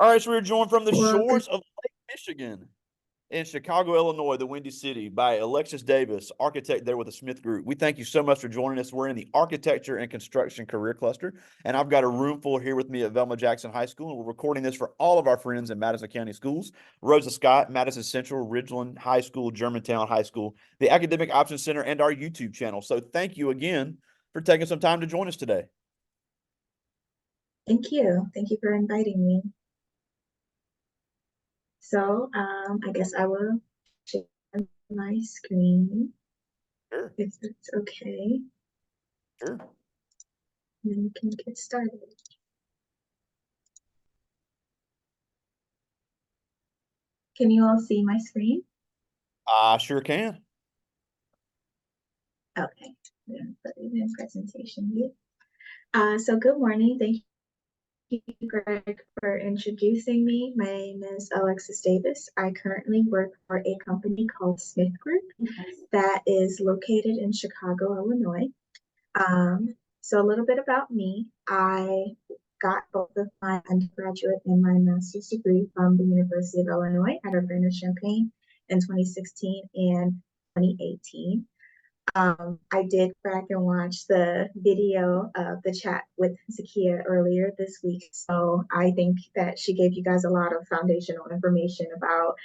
All right, so we're joined from the Well, good. shores of Lake Michigan in Chicago, Illinois, the Windy City, by Alexus Davis, architect there with the Smith Group. We thank you so much for joining us. We're in the Architecture and Construction Career Cluster, and I've got a room full here with me at Velma Jackson High School, and we're recording this for all of our friends in Madison County Schools: Rosa Scott, Madison Central, Ridgeland High School, Germantown High School, the Academic Options Center, and our YouTube channel. So thank you again for taking some time to join us today. Thank you. Thank you for inviting me. So, I guess I will share my screen Sure, if it's okay. sure. And then we can get started. Can you all see my screen? I sure can. Okay. I'm gonna put it in presentation view. So good morning. Thank you, Greg, for introducing me. My name is Alexus Davis. I currently work for a company called Smith Group that is located in Chicago, Illinois. So a little bit about me. I got both of my undergraduate and my master's degree from the University of Illinois at Urbana-Champaign in 2016 and 2018. I did go back and watch the video of the chat with Zakia earlier this week. So I think that she gave you guys a lot of foundational information about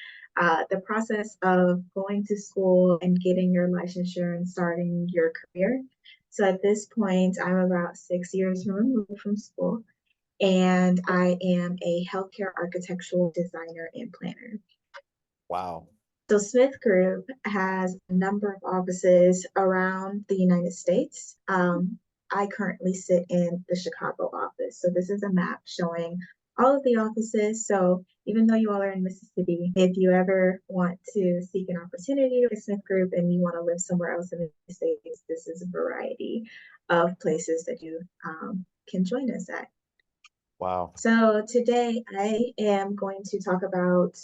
the process of going to school and getting your licensure and starting your career. So at this point, I'm about 6 years removed from school, and I am a healthcare architectural designer and planner. Wow. So Smith Group has a number of offices around the United States. I currently sit in the Chicago office. So this is a map showing all of the offices. So even though you all are in Mississippi, if you ever want to seek an opportunity with Smith Group and you want to live somewhere else in the States, this is a variety of places that you can join us at. Wow. So today I am going to talk about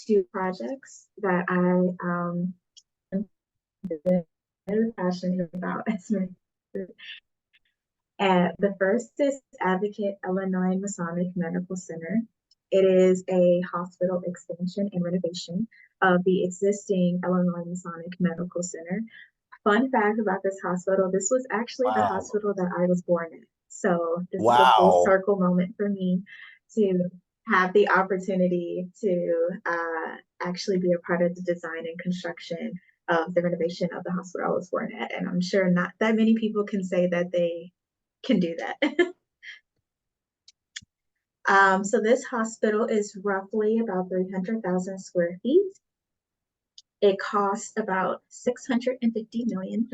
two projects that I am very passionate about at Smith. The first is Advocate Illinois Masonic Medical Center. It is a hospital expansion and renovation of the existing Illinois Masonic Medical Center. Fun fact about this hospital, this was actually the Wow. hospital that I was born in. So this is a full Wow. circle moment for me to have the opportunity to actually be a part of the design and construction of the renovation of the hospital I was born at. And I'm sure not that many people can say that they can do that. So this hospital is roughly about 300,000 square feet. It costs about $650 million.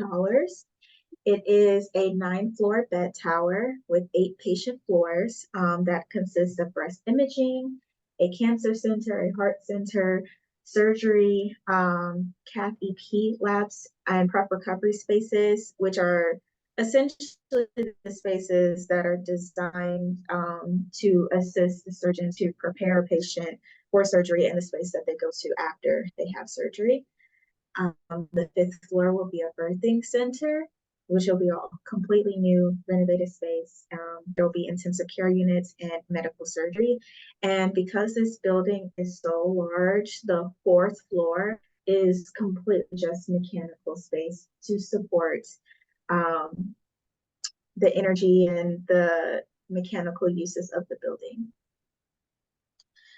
It is a 9-floor bed tower with 8 patient floors that consists of breast imaging, a cancer center, a heart center, surgery, cath EP labs, and prep recovery spaces, which are essentially the spaces that are designed to assist the surgeon to prepare a patient for surgery in the space that they go to after they have surgery. The 5th floor will be a birthing center, which will be a completely new renovated space. There will be intensive care units and medical surgery. And because this building is so large, the 4th floor is completely just mechanical space to support the energy and the mechanical uses of the building.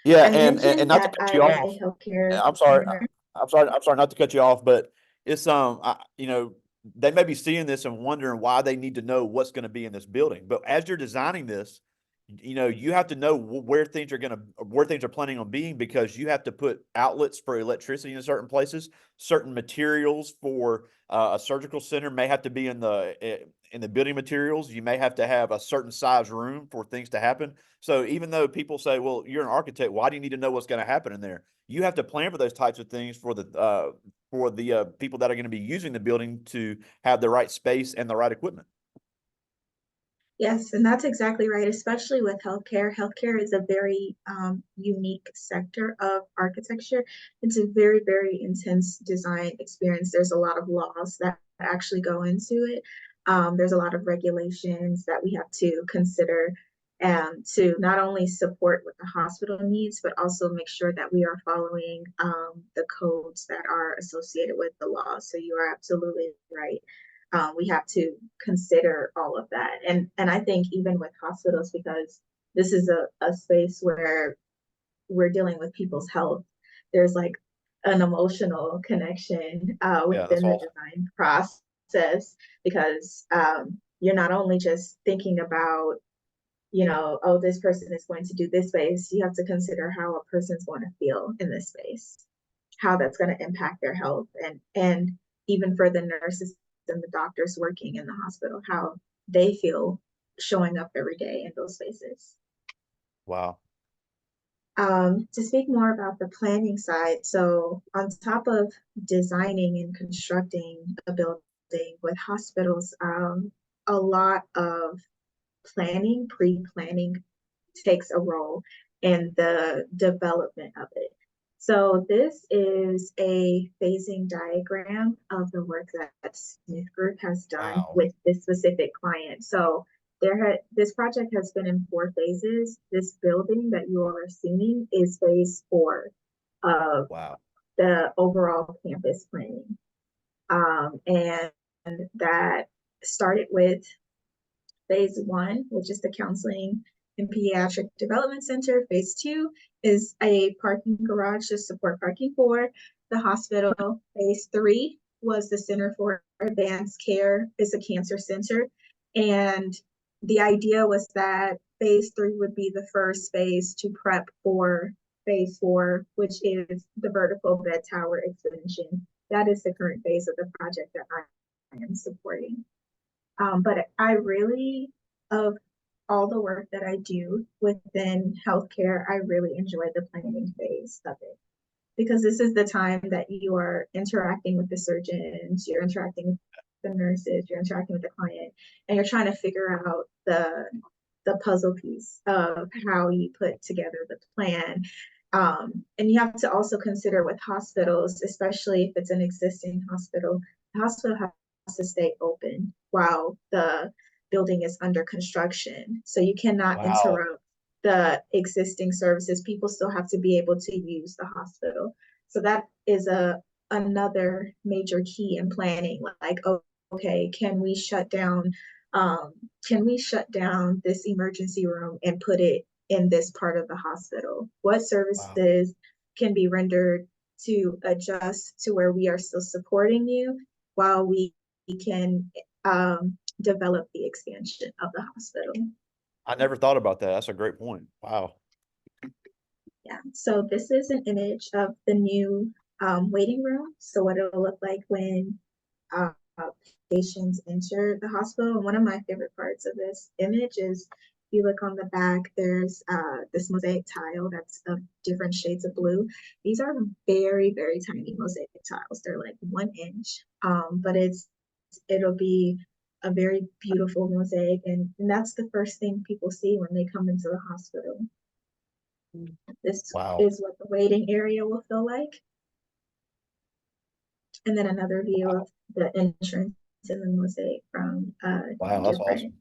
Yeah, I and mentioned not to that cut I you was a off. healthcare I'm sorry. planner. I'm sorry not to cut you off, but it's they may be seeing this and wondering why they need to know what's going to be in this building. But as you're designing this, you have to know where things are planning on being, because you have to put outlets for electricity in certain places. Certain materials for a surgical center may have to be in the building materials. You may have to have a certain size room for things to happen. So even though people say, "Well, you're an architect, why do you need to know what's going to happen in there?" You have to plan for those types of things for the people that are going to be using the building to have the right space and the right equipment. Yes, and that's exactly right, especially with healthcare. Healthcare is a very unique sector of architecture. It's a very, very intense design experience. There's a lot of laws that actually go into it. There's a lot of regulations that we have to consider to not only support what the hospital needs, but also make sure that we are following the codes that are associated with the law. So you are absolutely right. We have to consider all of that. And I think even with hospitals, because this is a space where we're dealing with people's health, there's like an emotional connection Yeah, that's within the awesome. design process because you're not only just thinking about, oh, this person is going to do this space. You have to consider how a person's going to feel in this space, how that's going to impact their health, and even for the nurses and the doctors working in the hospital, how they feel showing up every day in those spaces. Wow. To speak more about the planning side, so on top of designing and constructing a building with hospitals, a lot of pre-planning takes a role in the development of it. So this is a phasing diagram of the work that Smith Group has done Wow. with this specific client. So this project has been in 4 phases. This building that you all are seeing is phase 4 of Wow. the overall campus planning. And that started with phase 1, which is the Counseling and Pediatric Development Center. Phase 2 is a parking garage to support parking for the hospital. Phase 3 was the Center for Advanced Care, is a cancer center. And the idea was that phase 3 would be the first phase to prep for phase 4, which is the vertical bed tower expansion. That is the current phase of the project that I am supporting. But I really, of all the work that I do within healthcare, I really enjoy the planning phase of it because this is the time that you are interacting with the surgeons, you're interacting with the nurses, you're interacting with the client, and you're trying to figure out the puzzle piece of how you put together the plan. And you have to also consider with hospitals, especially if it's an existing hospital, the hospital has to stay open while the building is under construction. So you cannot Wow. interrupt the existing services. People still have to be able to use the hospital. So that is another major key in planning. Like, oh, okay, can we shut down this emergency room and put it in this part of the hospital? What Wow. services can be rendered to adjust to where we are still supporting you while we can develop the expansion of the hospital? I never thought about that. That's a great point. Wow. Yeah, so this is an image of the new waiting room. So what it'll look like when uh, patients enter the hospital. And one of my favorite parts of this image is if you look on the back, there's this mosaic tile that's of different shades of blue. These are very, very tiny mosaic tiles. They're like 1 inch, but it'll be a very beautiful mosaic. And that's the first thing people see when they come into the hospital. This Wow. is what the waiting area will feel like. And then another view Wow. of the entrance in the mosaic from Wow. That's different. awesome.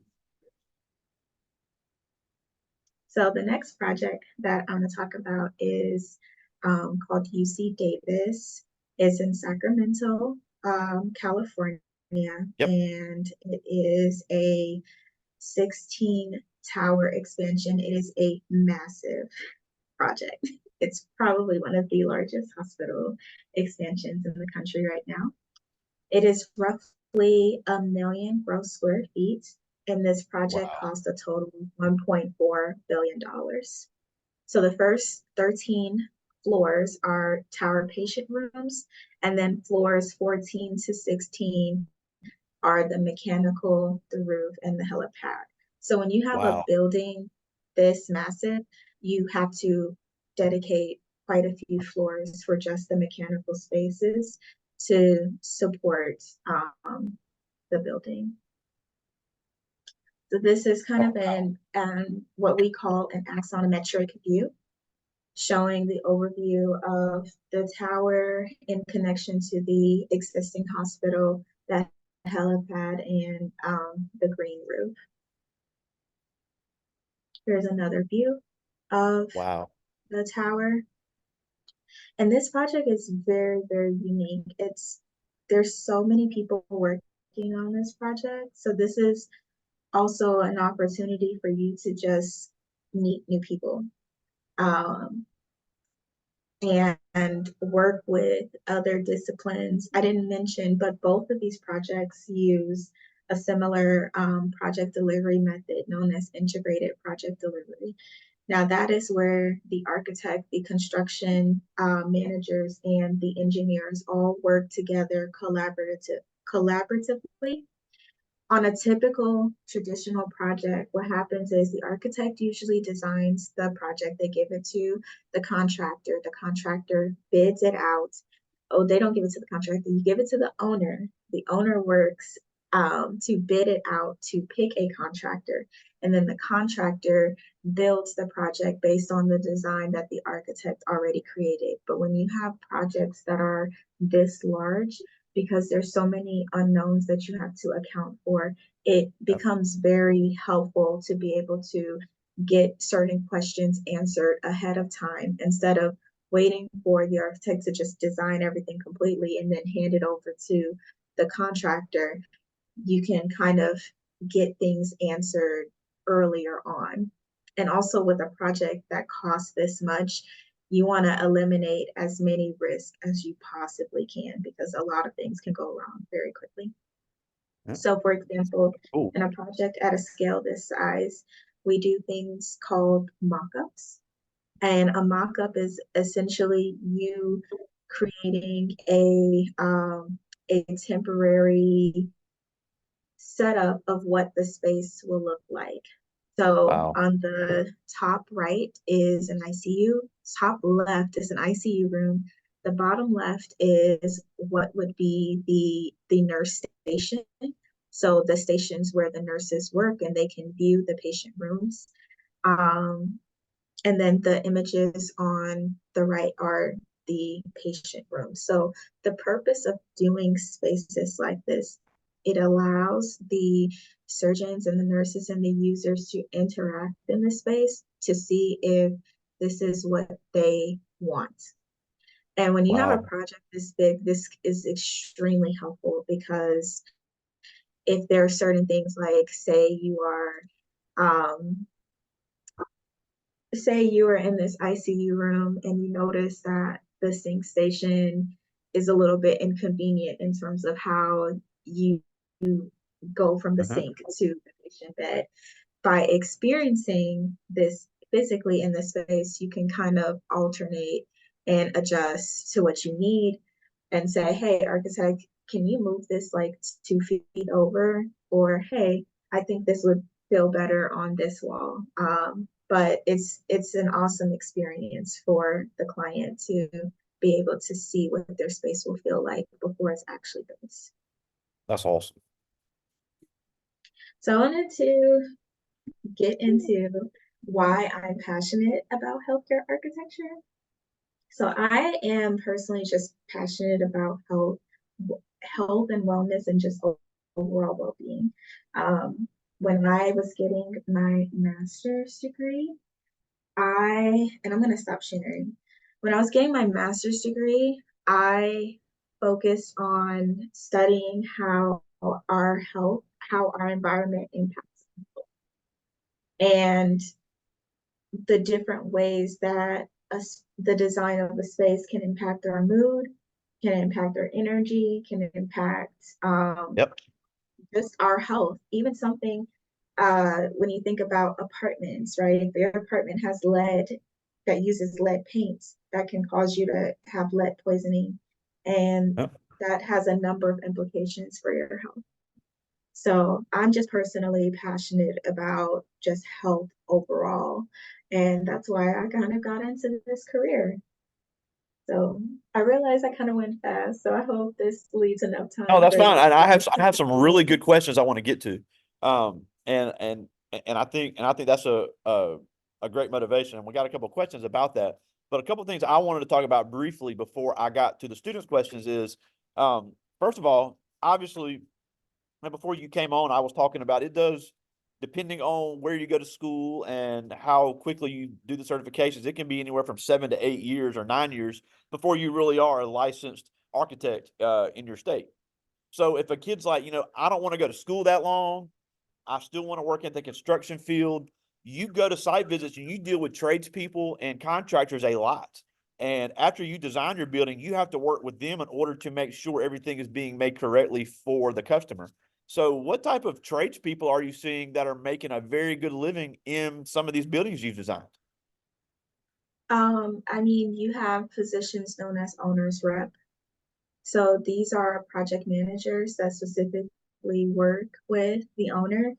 So the next project that I'm going to talk about is called UC Davis. It's in Sacramento, California, Yep. and it is a 16 tower expansion. It is a massive project. It's probably one of the largest hospital expansions in the country right now. It is roughly 1 million gross square feet, and this project Wow. cost a total of $1.4 billion. So the first 13 floors are tower patient rooms, and then floors 14 to 16 are the mechanical, the roof, and the helipad. So when you have a Wow. building this massive, you have to dedicate quite a few floors for just the mechanical spaces to support the building. So this is kind Oh, of wow. an what we call an axonometric view, showing the overview of the tower in connection to the existing hospital, that helipad, and the green roof. Here's another view of Wow. the tower. And this project is very, very unique. There's so many people working on this project. So this is also an opportunity for you to just meet new people. Um, and work with other disciplines. I didn't mention, but both of these projects use a similar project delivery method known as integrated project delivery. Now, that is where the architect, the construction managers, and the engineers all work together collaboratively. On a typical traditional project, what happens is the architect usually designs the project, they give it to the contractor bids it out. Oh, they don't give it to the contractor, you give it to the owner. The owner works to bid it out to pick a contractor, and then the contractor builds the project based on the design that the architect already created. But when you have projects that are this large, because there's so many unknowns that you have to account for, it Yep. becomes very helpful to be able to get certain questions answered ahead of time instead of waiting for the architect to just design everything completely and then hand it over to the contractor. You can kind of get things answered earlier on. And also with a project that costs this much, you want to eliminate as many risks as you possibly can because a lot of things can go wrong very quickly. Yep. So, for example, Cool. in a project at a scale this size, we do things called mock-ups. And a mock-up is essentially you creating a temporary setup of what the space will look like. So Wow. on the top right is an ICU, top left is an ICU room. The bottom left is what would be the nurse station. So the stations where the nurses work and they can view the patient rooms. Um, and then the images on the right are the patient room. So the purpose of doing spaces like this, it allows the surgeons and the nurses and the users to interact in the space to see if this is what they want. And when you have a Wow. project this big, this is extremely helpful because if there are certain things like, um, say you are in this ICU room and you notice that the sink station is a little bit inconvenient in terms of how you go from the Mhm. sink to the patient bed. By experiencing this physically in the space, you can kind of alternate and adjust to what you need and say, hey, architect, can you move this like 2 feet over? Or hey, I think this would feel better on this wall. But it's an awesome experience for the client to be able to see what their space will feel like before it's actually built. That's awesome. So I wanted to get into why I'm passionate about healthcare architecture. So I am personally just passionate about health and wellness and just overall well-being. When I was getting my master's degree, and I'm gonna stop sharing. When I was getting my master's degree, I focused on studying how our health, how our environment impacts, and the different ways that the design of the space can impact our mood, can impact our energy, can impact Yep. just our health. Even something when you think about apartments, right? If your apartment has lead that uses lead paint, that can cause you to have lead poisoning, and Yep. that has a number of implications for your health. So I'm just personally passionate about just health overall. And that's why I kind of got into this career. So I realized I kind of went fast. So I hope this leaves enough Oh, time that's for fine. And I have some really good questions I want to get to. And I think that's a great motivation. And we got a couple of questions about that. But a couple of things I wanted to talk about briefly before I got to the students' questions is first of all, obviously, and before you came on, I was talking about it does depending on where you go to school and how quickly you do the certifications, it can be anywhere from 7 to 8 years or 9 years before you really are a licensed architect in your state. So if a kid's like, I don't want to go to school that long, I still want to work in the construction field. You go to site visits and you deal with tradespeople and contractors a lot. And after you design your building, you have to work with them in order to make sure everything is being made correctly for the customer. So, what type of tradespeople are you seeing that are making a very good living in some of these buildings you've designed? I mean, you have positions known as owner's rep. So these are project managers that specifically work with the owner,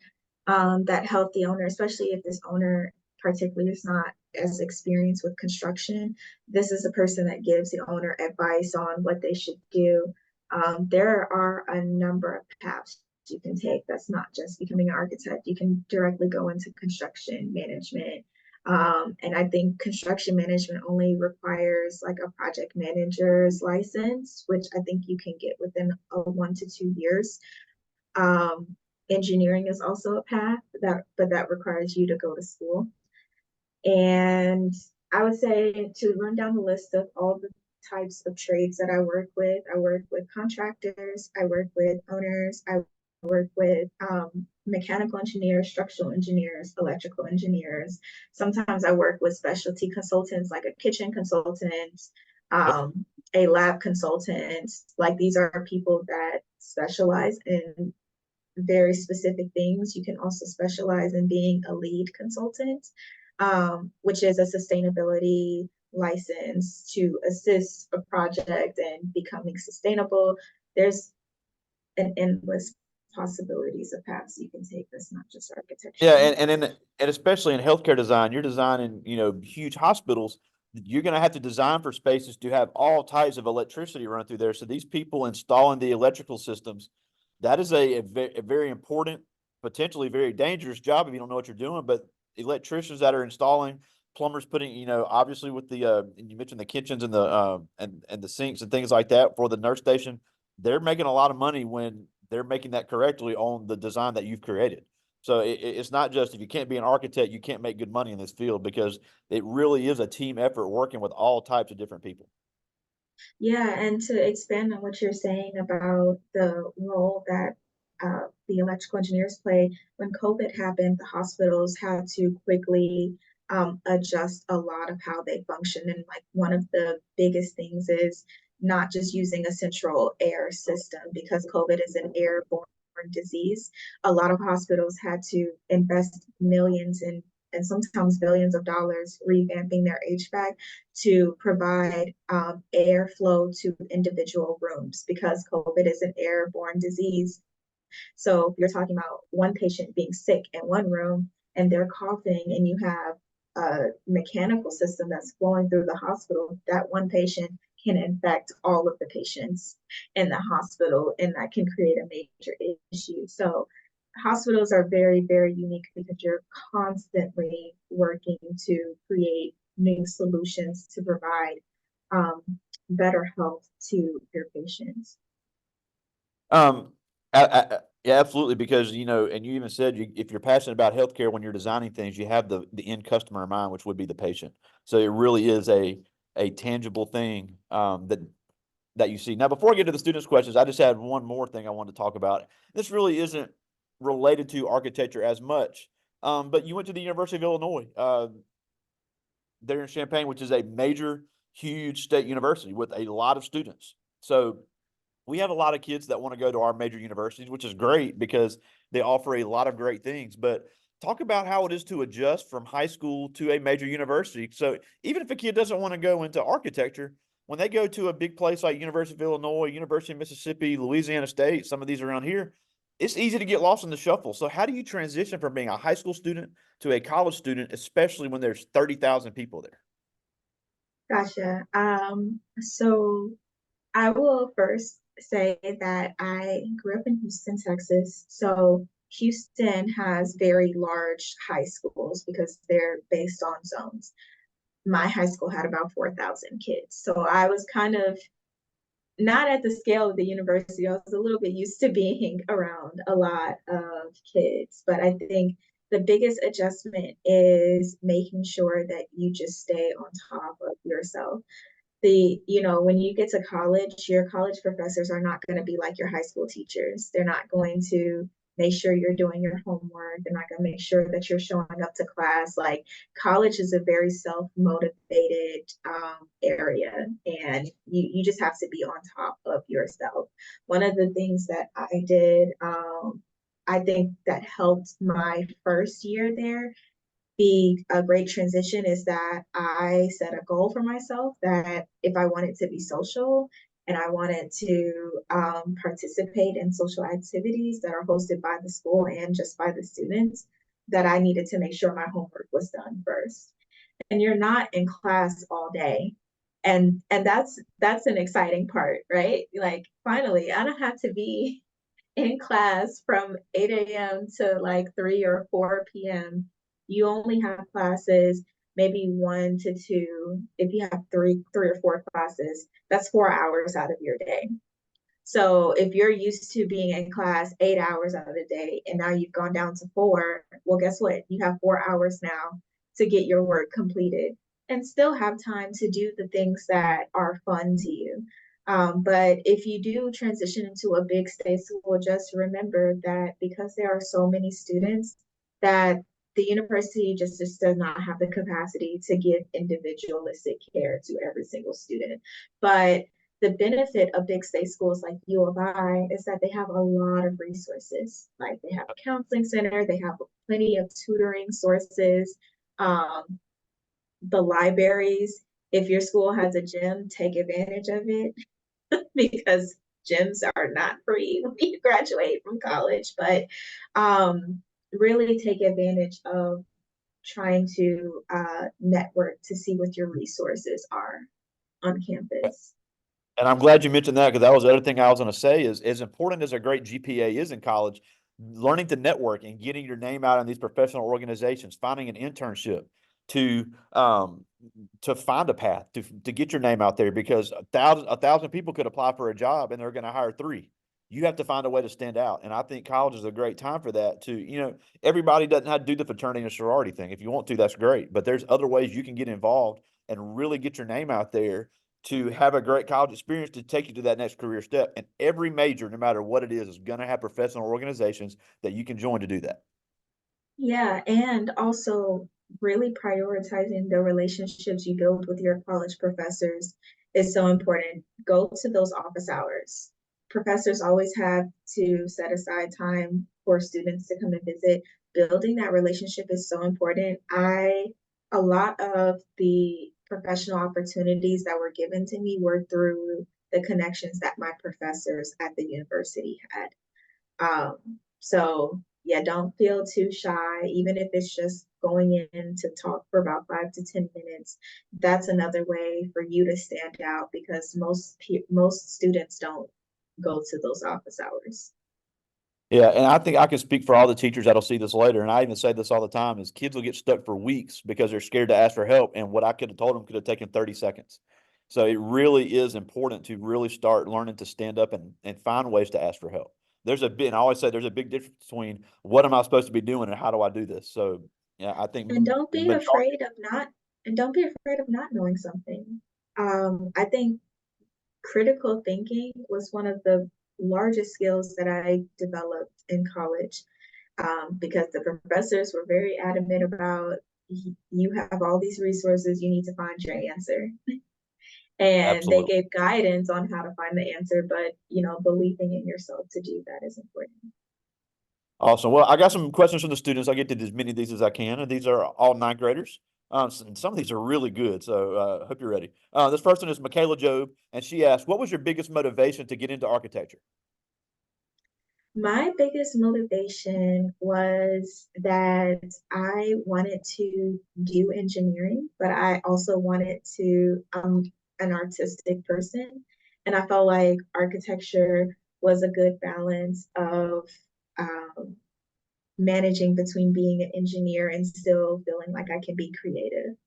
that help the owner, especially if this owner particularly is not as experienced with construction. This is a person that gives the owner advice on what they should do. There are a number of paths you can take. That's not just becoming an architect. You can directly go into construction management. And I think construction management only requires like a project manager's license, which I think you can get within a 1 to 2 years. Um, Engineering is also a path but that requires you to go to school. And I would say to run down the list of all the types of trades that I work with contractors, I work with owners, I work with mechanical engineers, structural engineers, electrical engineers. Sometimes I work with specialty consultants like a kitchen consultant, Yep. a lab consultant. Like these are people that specialize in very specific things. You can also specialize in being a lead consultant, which is a sustainability license to assist a project and becoming sustainable. There's an endless possibilities of paths you can take that's not just Yeah, architecture. and especially in healthcare design, you're designing, huge hospitals. You're going to have to design for spaces to have all types of electricity run through there. So these people installing the electrical systems, that is a very important, potentially very dangerous job if you don't know what you're doing. But electricians that are installing, plumbers putting, obviously with the and you mentioned the kitchens and the and the sinks and things like that for the nurse station, they're making a lot of money when they're making that correctly on the design that you've created. So it's not just if you can't be an architect, you can't make good money in this field because it really is a team effort working with all types of different people. Yeah, and to expand on what you're saying about the role that the electrical engineers play, when COVID happened, the hospitals had to quickly adjust a lot of how they function. And like one of the biggest things is not just using a central air system because COVID is an airborne disease. A lot of hospitals had to invest millions and sometimes billions of dollars revamping their HVAC to provide airflow to individual rooms because COVID is an airborne disease. So you're talking about one patient being sick in one room and they're coughing, and you have a mechanical system that's flowing through the hospital. That one patient can infect all of the patients in the hospital, and that can create a major issue. So hospitals are very, very unique because you're constantly working to create new solutions to provide um, better health to your patients. Um, yeah, absolutely. Because and you even said if you're passionate about healthcare when you're designing things, you have the end customer in mind, which would be the patient. So it really is a tangible thing that you see. Now, before I get to the students' questions, I just had one more thing I wanted to talk about. This really isn't related to architecture as much, but you went to the University of Illinois there in Champaign, which is a major, huge state university with a lot of students. So we have a lot of kids that want to go to our major universities, which is great because they offer a lot of great things. But talk about how it is to adjust from high school to a major university. So even if a kid doesn't want to go into architecture, when they go to a big place like University of Illinois, University of Mississippi, Louisiana State, some of these around here, it's easy to get lost in the shuffle. So how do you transition from being a high school student to a college student, especially when there's 30,000 people there? Gotcha. So I will first say that I grew up in Houston, Texas. So Houston has very large high schools because they're based on zones. My high school had about 4,000 kids. So I was kind of not at the scale of the university. I was a little bit used to being around a lot of kids, but I think The biggest adjustment is making sure that you just stay on top of yourself. When you get to college, your college professors are not going to be like your high school teachers. They're not going to make sure you're doing your homework. They're not going to make sure that you're showing up to class. Like college is a very self-motivated area, and you just have to be on top of yourself. One of the things that I did, I think that helped my first year there be a great transition is that I set a goal for myself that if I wanted to be social and I wanted to participate in social activities that are hosted by the school and just by the students, that I needed to make sure my homework was done first. And you're not in class all day. And that's an exciting part, right? Like finally, I don't have to be in class from 8 a.m. to like 3 or 4 p.m. You only have classes maybe 1 to 2. If you have three or four classes, that's 4 hours out of your day. So if you're used to being in class 8 hours out of the day and now you've gone down to four, well, guess what? You have 4 hours now to get your work completed and still have time to do the things that are fun to you. But if you do transition into a big state school, just remember that because there are so many students, that the university just does not have the capacity to give individualistic care to every single student. But the benefit of big state schools like U of I is that they have a lot of resources. Like they have a counseling center, they have plenty of tutoring sources, um, the libraries. If your school has a gym, take advantage of it because gyms are not free when you graduate from college. But really take advantage of trying to network to see what your resources are on campus. And I'm glad you mentioned that because that was the other thing I was going to say is as important as a great GPA is in college, learning to network and getting your name out in these professional organizations, finding an internship to um to find a path to get your name out there because a thousand people could apply for a job and they're going to hire three. You have to find a way to stand out. And I think college is a great time for that too. Everybody doesn't have to do the fraternity and sorority thing. If you want to, that's great. But there's other ways you can get involved and really get your name out there to have a great college experience to take you to that next career step. And every major, no matter what it is going to have professional organizations that you can join to do that. Yeah, and also really prioritizing the relationships you build with your college professors is so important. Go to those office hours. Professors always have to set aside time for students to come and visit. Building that relationship is so important. A lot of the professional opportunities that were given to me were through the connections that my professors at the university had. So yeah, don't feel too shy, even if it's just going in to talk for about 5 to 10 minutes. That's another way for you to stand out because most students don't go to those office hours. Yeah, and I think I can speak for all the teachers that'll see this later, and I even say this all the time: is kids will get stuck for weeks because they're scared to ask for help, and what I could have told them could have taken 30 seconds. So it really is important to really start learning to stand up and find ways to ask for help. And I always say there's a big difference between what am I supposed to be doing and how do I do this. So yeah, I think And don't be majority. afraid of not and don't be afraid of not knowing something. I think critical thinking was one of the largest skills that I developed in college because the professors were very adamant about you have all these resources, you need to find your answer. And they Absolutely. gave guidance on how to find the answer, but believing in yourself to do that is important. Awesome. Well, I got some questions from the students. I'll get to as many of these as I can, and these are all ninth graders. And some of these are really good, so hope you're ready. This first one is Michaela Job, and she asked, "What was your biggest motivation to get into architecture?" My biggest motivation was that I wanted to do engineering, but I also wanted to, an artistic person. And I felt like architecture was a good balance of um, managing between being an engineer and still feeling like I can be creative.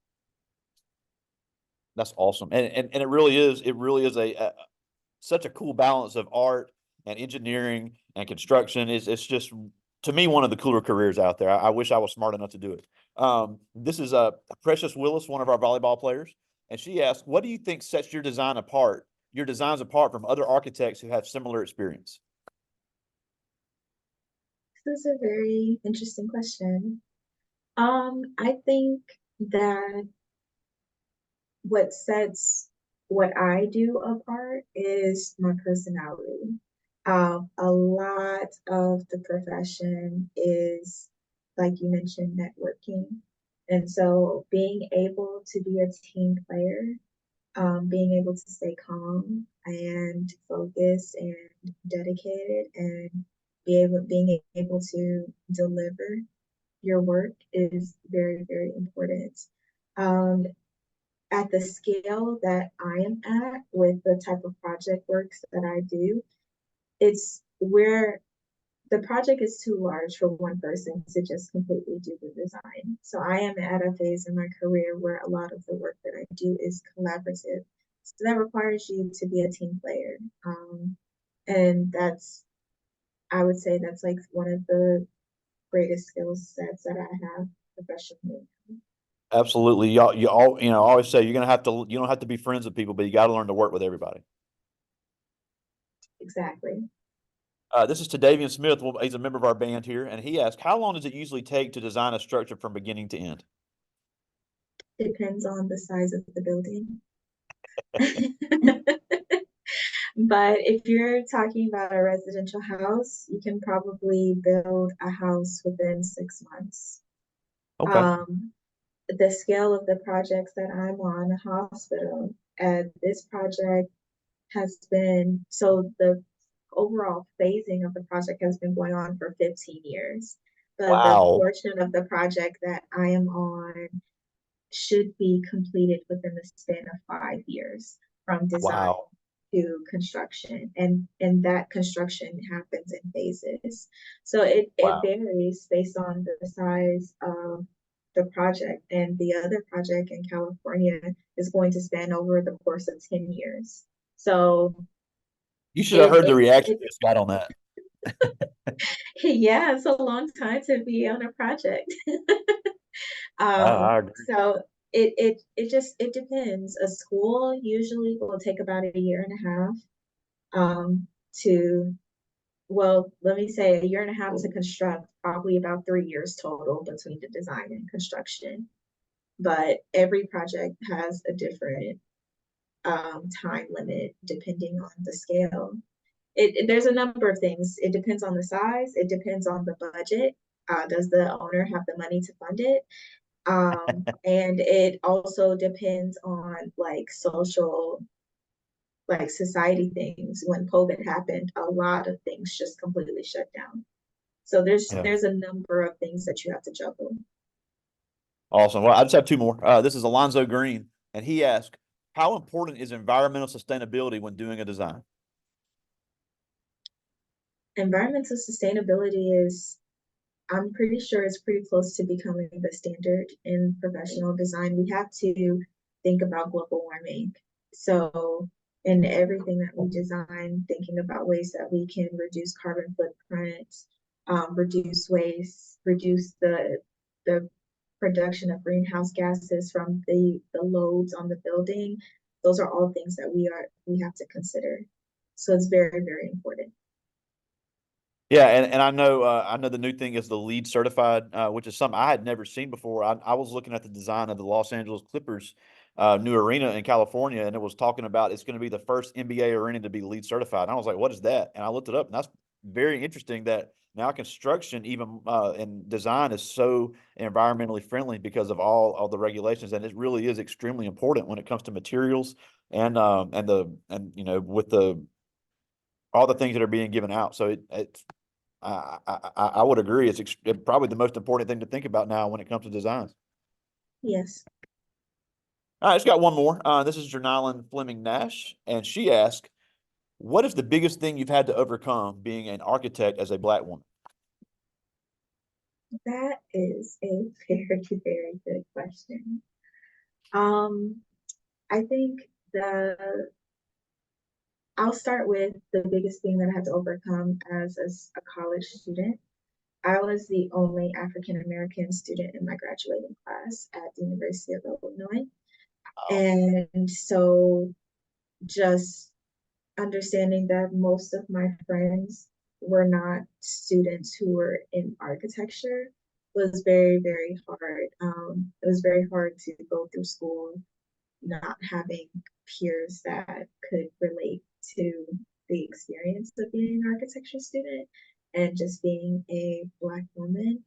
That's awesome, and it really is a such a cool balance of art and engineering and construction. It's just to me, one of the cooler careers out there. I wish I was smart enough to do it. This is Precious Willis, one of our volleyball players, and she asked, "What do you think sets your designs apart from other architects who have similar experience?" This is a very interesting question. I think that what sets what I do apart is my personality. A lot of the profession is, like you mentioned, networking. And so being able to be a team player, being able to stay calm and focused and dedicated and being able to deliver your work is very, very important. Um, at the scale that I am at with the type of project works that I do, it's where the project is too large for one person to just completely do the design. So I am at a phase in my career where a lot of the work that I do is collaborative. So that requires you to be a team player. And that's, I would say that's like one of the greatest skill sets that I have professionally. Absolutely, y'all. Always say you don't have to be friends with people, but you got to learn to work with everybody. Exactly. This is Tadavian Smith. Well, he's a member of our band here, and he asked, "How long does it usually take to design a structure from beginning to end?" Depends on the size of the building. But if you're talking about a residential house, you can probably build a house within 6 months. Okay. Um, the scale of the projects that I'm on, the hospital, and this project has been so the overall phasing of the project has been going on for 15 years. But the Wow. portion of the project that I am on should be completed within the span of 5 years from design Wow. to construction, and that construction happens in phases. So it Wow. varies based on the size of the project, and the other project in California is going to span over the course of 10 years. So You should have it heard the it, reaction it I just got on that. yeah, it's a long time to be on a project. I agree. So it depends. A school usually will take about a year and a half to, well, let me say a year and a half to construct, probably about 3 years total between the design and construction. But every project has a different time limit depending on the scale. There's a number of things. It depends on the size. It depends on the budget. Does the owner have the money to fund it? And it also depends on like social, like society things. When COVID happened, a lot of things just completely shut down. So Yeah. there's a number of things that you have to juggle. Awesome. Well, I just have two more. This is Alonzo Green, and he asked, "How important is environmental sustainability when doing a design?" Environmental sustainability is, I'm pretty sure it's pretty close to becoming the standard in professional design. We have to think about global warming. So, in everything that we design, thinking about ways that we can reduce carbon footprint, reduce waste, reduce the production of greenhouse gases from the loads on the building. Those are all things that we have to consider. So it's very, very important. Yeah, and I know the new thing is the LEED certified, which is something I had never seen before. I was looking at the design of the Los Angeles Clippers new arena in California, and it was talking about it's going to be the first NBA arena to be LEED certified. And I was like, "What is that?" And I looked it up, and that's very interesting. That now construction, even and design, is so environmentally friendly because of all the regulations, and it really is extremely important when it comes to materials and with the all the things that are being given out. So it's I would agree. It's probably the most important thing to think about now when it comes to designs. Yes. All right, it's got one more. This is Jernalyn Fleming Nash, and she asked, "What is the biggest thing you've had to overcome being an architect as a Black woman?" That is a very, very good question. Um, I think the I'll start with the biggest thing that I had to overcome as a college student. I was the only African American student in my graduating class at the University of Illinois. Oh, And so just understanding that most of my friends were not students who were in architecture was very, very hard. It was very hard to go through school not having peers that could relate to the experience of being an architecture student and just being a Black woman.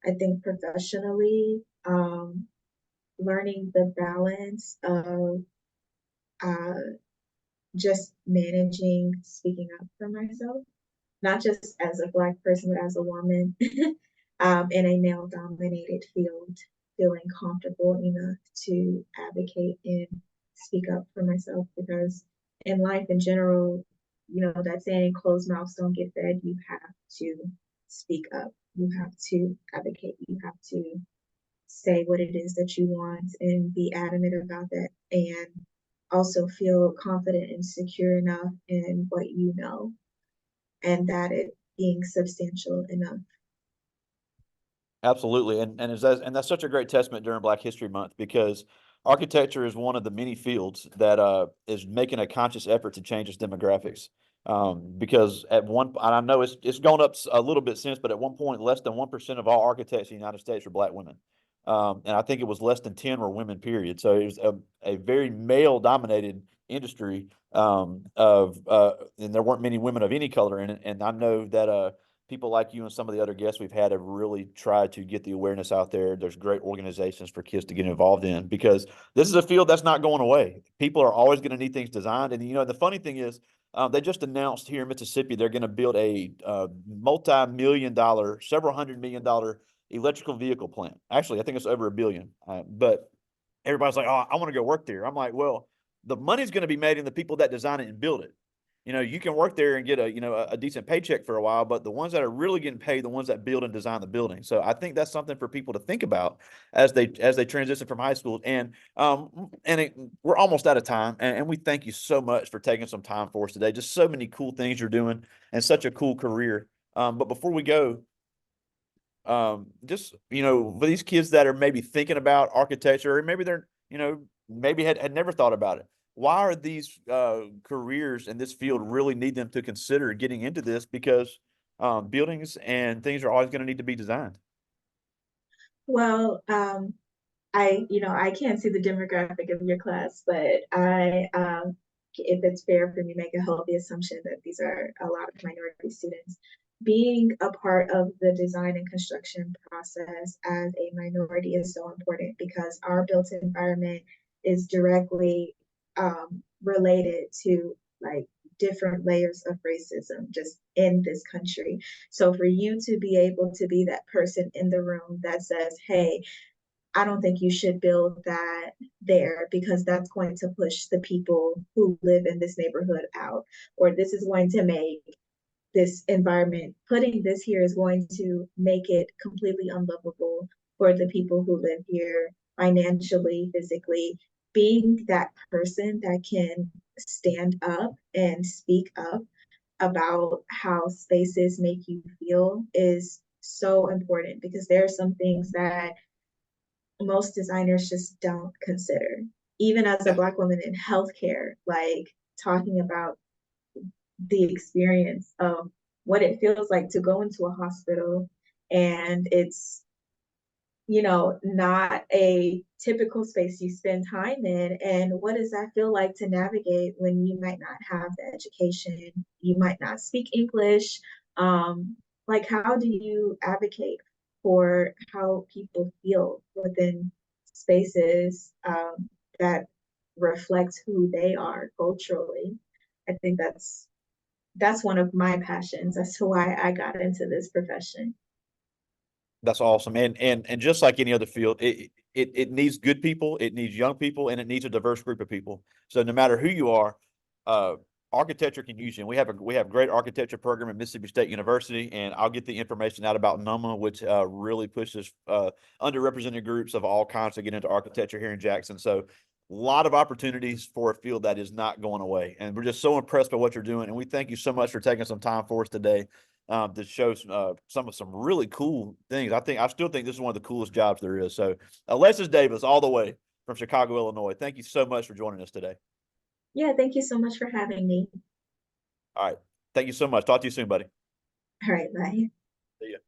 I think professionally, learning the balance of uh, just managing speaking up for myself, not just as a Black person, but as a woman in a male dominated field, feeling comfortable enough to advocate and speak up for myself. Because in life in general, you know, that saying closed mouths don't get fed, you have to speak up, you have to advocate, you have to say what it is that you want and be adamant about that, and also feel confident and secure enough in what you know and that it being substantial enough. absolutely. And that's such a great testament during Black History Month because architecture is one of the many fields that is making a conscious effort to change its demographics. Because at one, and I know it's gone up a little bit since, but at one point, less than 1% of all architects in the United States were Black women. And I think it was less than 10 were women, period. So it was a very male dominated industry and there weren't many women of any color in it. And I know that people like you and some of the other guests we've had have really tried to get the awareness out there. There's great organizations for kids to get involved in because this is a field that's not going away. People are always going to need things designed. And, you know, the funny thing is, they just announced here in Mississippi they're going to build a multi-million dollar, several $100 million electrical vehicle plant. Actually, I think it's over a billion. But everybody's like, "Oh, I want to go work there." I'm like, "Well, the money's going to be made in the people that design it and build it. You know, you can work there and get a decent paycheck for a while, but the ones that are really getting paid, the ones that build and design the building." So I think that's something for people to think about as they transition from high school. We're almost out of time, and we thank you so much for taking some time for us today. Just so many cool things you're doing and such a cool career. But before we go, just for these kids that are maybe thinking about architecture, or maybe they're maybe had never thought about it, why are these careers in this field really need them to consider getting into this? Because buildings and things are always going to need to be designed. Well, I can't see the demographic of your class, but if it's fair for me to make a healthy assumption that these are a lot of minority students, being a part of the design and construction process as a minority is so important because our built environment is directly related to like different layers of racism just in this country. So for you to be able to be that person in the room that says, hey, I don't think you should build that there because that's going to push the people who live in this neighborhood out, or this is going to make this environment, putting this here is going to make it completely unlivable for the people who live here financially, physically. Being that person that can stand up and speak up about how spaces make you feel is so important because there are some things that most designers just don't consider. Even as a Yeah. Black woman in healthcare, like talking about the experience of what it feels like to go into a hospital and it's not a typical space you spend time in. And what does that feel like to navigate when you might not have the education, you might not speak English? Like, how do you advocate for how people feel within spaces that reflect who they are culturally? I think that's one of my passions. That's why I got into this profession. That's awesome. And just like any other field, it needs good people, it needs young people, and it needs a diverse group of people. So no matter who you are, uh, architecture can use you. And we have great architecture program at Mississippi State University, and I'll get the information out about NUMA, which really pushes underrepresented groups of all kinds to get into architecture here in Jackson. So a lot of opportunities for a field that is not going away. And we're just so impressed by what you're doing. And we thank you so much for taking some time for us today. to show some really cool things. I still think this is one of the coolest jobs there is. So Alexis Davis, all the way from Chicago, Illinois. Thank you so much for joining us today. Yeah, thank you so much for having me. All right. Thank you so much. Talk to you soon, buddy. All right, bye. See ya.